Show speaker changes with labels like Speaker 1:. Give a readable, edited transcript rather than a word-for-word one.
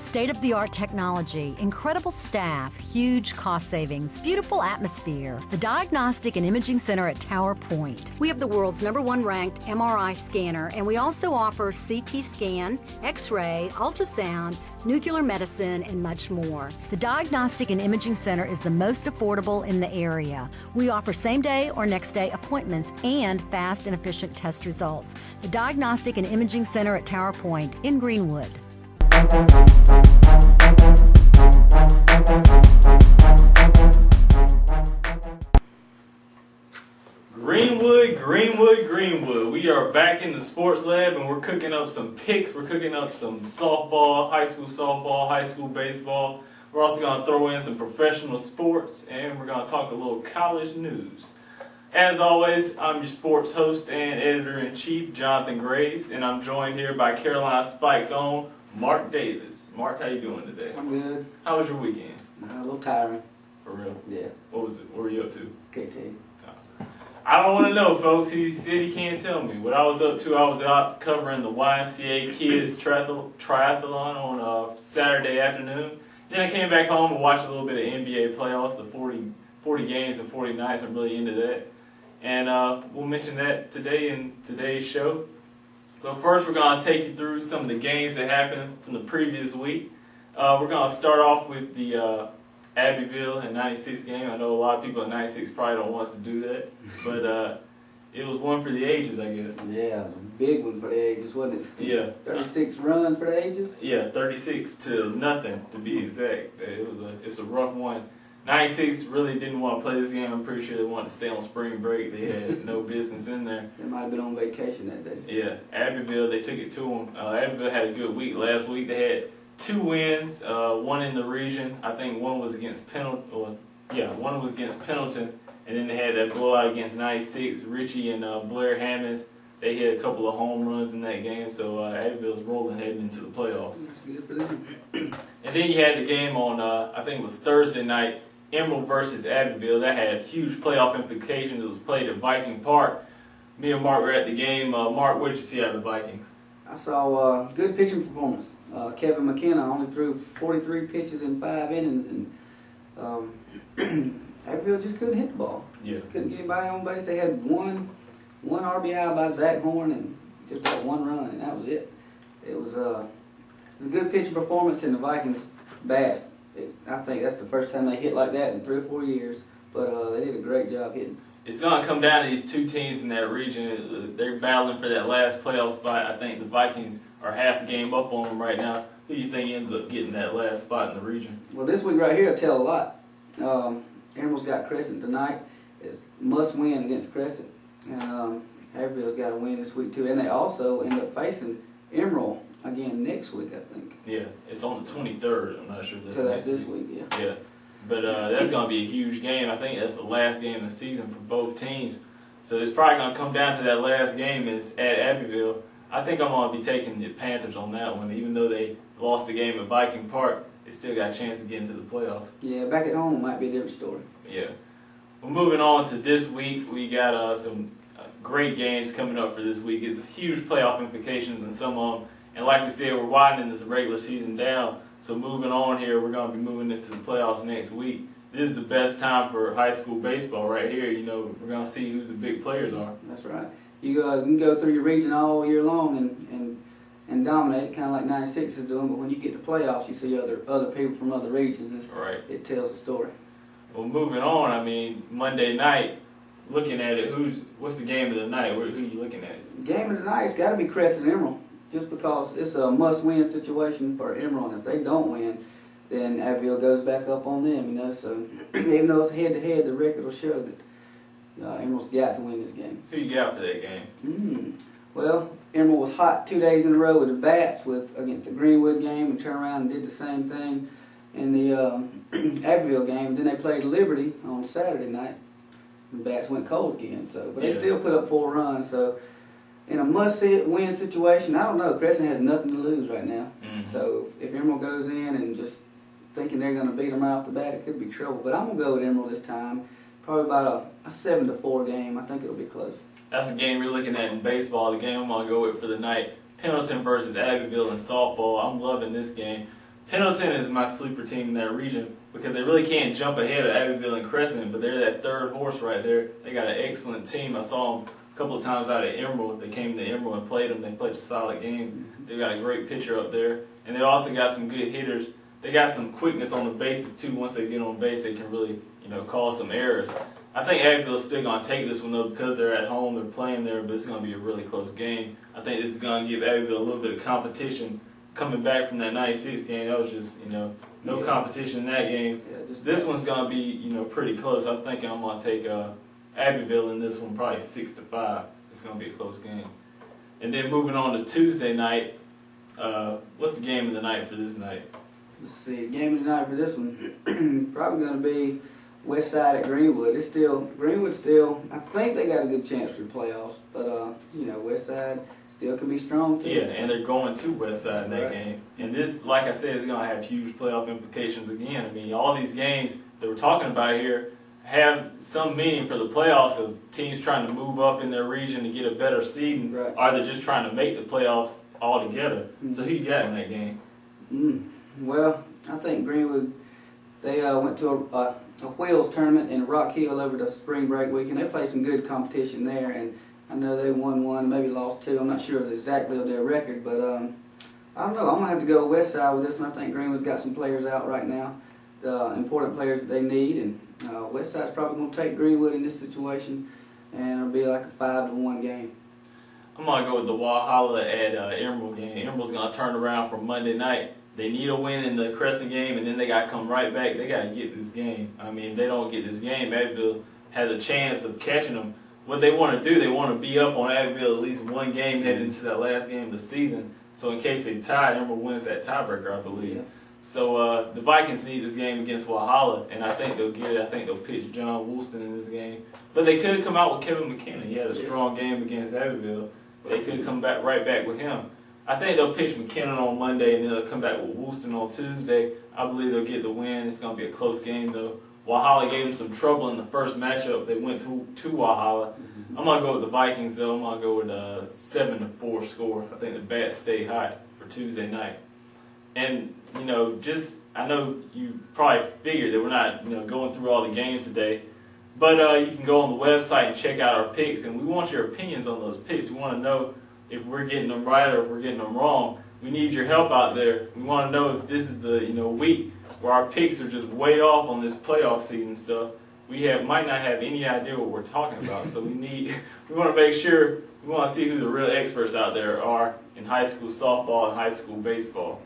Speaker 1: State-of-the-art technology, incredible staff, huge cost savings, beautiful atmosphere. The Diagnostic and Imaging Center at Tower Point. We have the world's #1 ranked MRI scanner, and we also offer CT scan, X-ray, ultrasound, nuclear medicine, and much more. The Diagnostic and Imaging Center is the most affordable in the area. We offer same-day or next-day appointments and fast and efficient test results. The Diagnostic and Imaging Center at Tower Point in Greenwood.
Speaker 2: Greenwood. We are back in the sports lab and we're cooking up some picks. We're cooking up some softball, high school baseball. We're also going to throw in some professional sports and we're going to talk a little college news. As always, I'm your sports host and editor-in-chief, Johnathan Graves, and I'm joined here by Carolina Spike's own Mark Davis. Mark, how you doing today?
Speaker 3: I'm good.
Speaker 2: How was your weekend?
Speaker 3: A little tiring.
Speaker 2: For real?
Speaker 3: Yeah.
Speaker 2: What was it? What were you up to?
Speaker 3: KT.
Speaker 2: I don't want to know, folks. He said he can't tell me. What I was up to, I was out covering the YMCA Kids Triathlon on Saturday afternoon. Then I came back home and watched a little bit of NBA playoffs, the 40 games and 40 nights. I'm really into that. And we'll mention that today in today's show. But first, we're going to take you through some of the games that happened from the previous week. We're going to start off with the Abbeville and 96 game. I know a lot of people at 96 probably don't want us to do that, but it was one for the ages, I guess.
Speaker 3: Yeah, a big one for the ages, wasn't it?
Speaker 2: Yeah.
Speaker 3: 36 runs for the ages?
Speaker 2: Yeah, 36 to nothing to be exact. It was a rough one. 96 really didn't want to play this game. I'm pretty sure they wanted to stay on spring break. They had no business in there.
Speaker 3: They might have been on vacation that day.
Speaker 2: Yeah, Abbeville, they took it to them. Abbeville had a good week last week. They had 2 wins, one in the region. I think one was against Pendleton. One was against Pendleton, and then they had that blowout against 96. Richie and Blair Hammonds, they hit a couple of home runs in that game, so Abbeville's rolling heading into the playoffs.
Speaker 3: That's good for them.
Speaker 2: And then you had the game on, I think it was Thursday night, Emerald versus Abbeville. That had huge playoff implications. It was played at Viking Park. Me and Mark were at the game. Mark, what did you see out of the Vikings?
Speaker 3: I saw good pitching performance. Kevin McKenna only threw 43 pitches in 5 innings, and Abbeville just couldn't hit the ball.
Speaker 2: Yeah.
Speaker 3: Couldn't get anybody on base. They had one RBI by Zach Horn and just got 1 run, and that was it. It was a good pitching performance, and the Vikings bats. I think that's the first time they hit like that in 3 or 4 years, but they did a great job hitting.
Speaker 2: It's going to come down to these 2 teams in that region. They're battling for that last playoff spot. I think the Vikings are half a game up on them right now. Who do you think ends up getting that last spot in the region?
Speaker 3: Well, this week right here will tell a lot. Emerald's got Crescent tonight. It's must win against Crescent. And Abbeville's got to win this week too. And they also end up facing Emerald again next week, I think.
Speaker 2: Yeah, it's on the 23rd. I'm not sure if that's
Speaker 3: so that's this week, yeah.
Speaker 2: Yeah, but that's going to be a huge game. I think that's the last game of the season for both teams. So it's probably going to come down to that last game is at Abbeville. I think I'm going to be taking the Panthers on that one. Even though they lost the game at Viking Park, they still got a chance to get into the playoffs.
Speaker 3: Yeah, back at home it might be a different story.
Speaker 2: Yeah. Well, moving on to this week, we got some great games coming up for this week. It's huge playoff implications in some of them. And like we said, we're widening this regular season down. So moving on here, we're going to be moving into the playoffs next week. This is the best time for high school baseball right here. You know, we're going to see who the big players are.
Speaker 3: That's right. You can go through your region all year long and dominate, kind of like 96 is doing. But when you get to playoffs, you see other people from other regions.
Speaker 2: Right.
Speaker 3: It tells a story.
Speaker 2: Well, moving on, I mean, Monday night, looking at it, what's the game of the night? Who are you looking at?
Speaker 3: The game of the night's got to be Crescent Emerald, just because it's a must-win situation for Emerald. And if they don't win, then Abbeville goes back up on them. You know, so even though it's head-to-head, the record will show that Emerald's got to win this game.
Speaker 2: Who you got for that game?
Speaker 3: Well, Emerald was hot 2 days in a row with the bats against the Greenwood game, and turned around and did the same thing in the Abbeville game. Then they played Liberty on Saturday night. The bats went cold again, but they still put up 4 runs. So in a must-win situation, I don't know. Crescent has nothing to lose right now. So if Emerald goes in and just thinking they're going to beat them right off the bat, it could be trouble. But I'm going to go with Emerald this time. Probably about a 7-4 game. I think it'll be close.
Speaker 2: That's the game we're looking at in baseball. The game I'm going to go with for the night, Pendleton versus Abbeville in softball. I'm loving this game. Pendleton is my sleeper team in that region because they really can't jump ahead of Abbeville and Crescent, but they're that third horse right there. They got an excellent team. I saw them a couple of times out at Emerald. They came to Emerald and played them. They played a solid game. They got a great pitcher up there, and they also got some good hitters. They got some quickness on the bases too. Once they get on base, they can really, cause some errors. I think Abbeville's still going to take this one though because they're at home. They're playing there, but it's going to be a really close game. I think this is going to give Abbeville a little bit of competition. Coming back from that 96 game, that was just, no competition in that game.
Speaker 3: Yeah,
Speaker 2: this one's going to be, pretty close. I'm thinking I'm going to take Abbeville in this one, probably 6-5. It's going to be a close game. And then moving on to Tuesday night, what's the game of the night for this night?
Speaker 3: Let's see, the game of the night for this one, probably going to be West Side at Greenwood. Greenwood still, I think they got a good chance for the playoffs, but, West Side still can be strong too.
Speaker 2: Yeah, and they're going to West Side in that game. And this, like I said, is going to have huge playoff implications again. I mean, all these games that we're talking about here have some meaning for the playoffs of teams trying to move up in their region to get a better seeding, or they're just trying to make the playoffs all together. So who you got in that game?
Speaker 3: Well, I think Greenwood, they went to a wheels tournament in Rock Hill over the spring break weekend. They played some good competition there, and I know they won one, maybe lost two. I'm not sure exactly of their record, but I don't know. I'm going to have to go West Side with this one. I think Greenwood's got some players out right now, the important players that they need, and West Side's probably going to take Greenwood in this situation, and it'll be like a 5-1 game.
Speaker 2: I'm going to go with the Walhalla at Emerald game. Emerald's going to turn around from Monday night. They need a win in the Crescent game, and then they got to come right back. They got to get this game. I mean, if they don't get this game, Abbeville has a chance of catching them. What they want to do, they want to be up on Abbeville at least one game heading into that last game of the season. So in case they tie, Emerald wins that tiebreaker, I believe. Yeah. So the Vikings need this game against Walhalla, and I think they'll get it. I think they'll pitch John Woolston in this game. But they could come out with Kevin McKenna. He had a strong game against Abbeville. They could come back right back with him. I think they'll pitch McKinnon on Monday, and then they'll come back with Woolston on Tuesday. I believe they'll get the win. It's going to be a close game, though. Walhalla gave them some trouble in the first matchup. They went to Walhalla. I'm going to go with the Vikings, though. I'm going to go with a 7-4 score. I think the bats stay hot for Tuesday night. And, I know you probably figured that we're not, going through all the games today. But you can go on the website and check out our picks, and we want your opinions on those picks. We want to know if we're getting them right or if we're getting them wrong. We need your help out there. We want to know if this is the week where our picks are just way off on this playoff season stuff. We might not have any idea what we're talking about. So we want to make sure, we want to see who the real experts out there are in high school softball and high school baseball.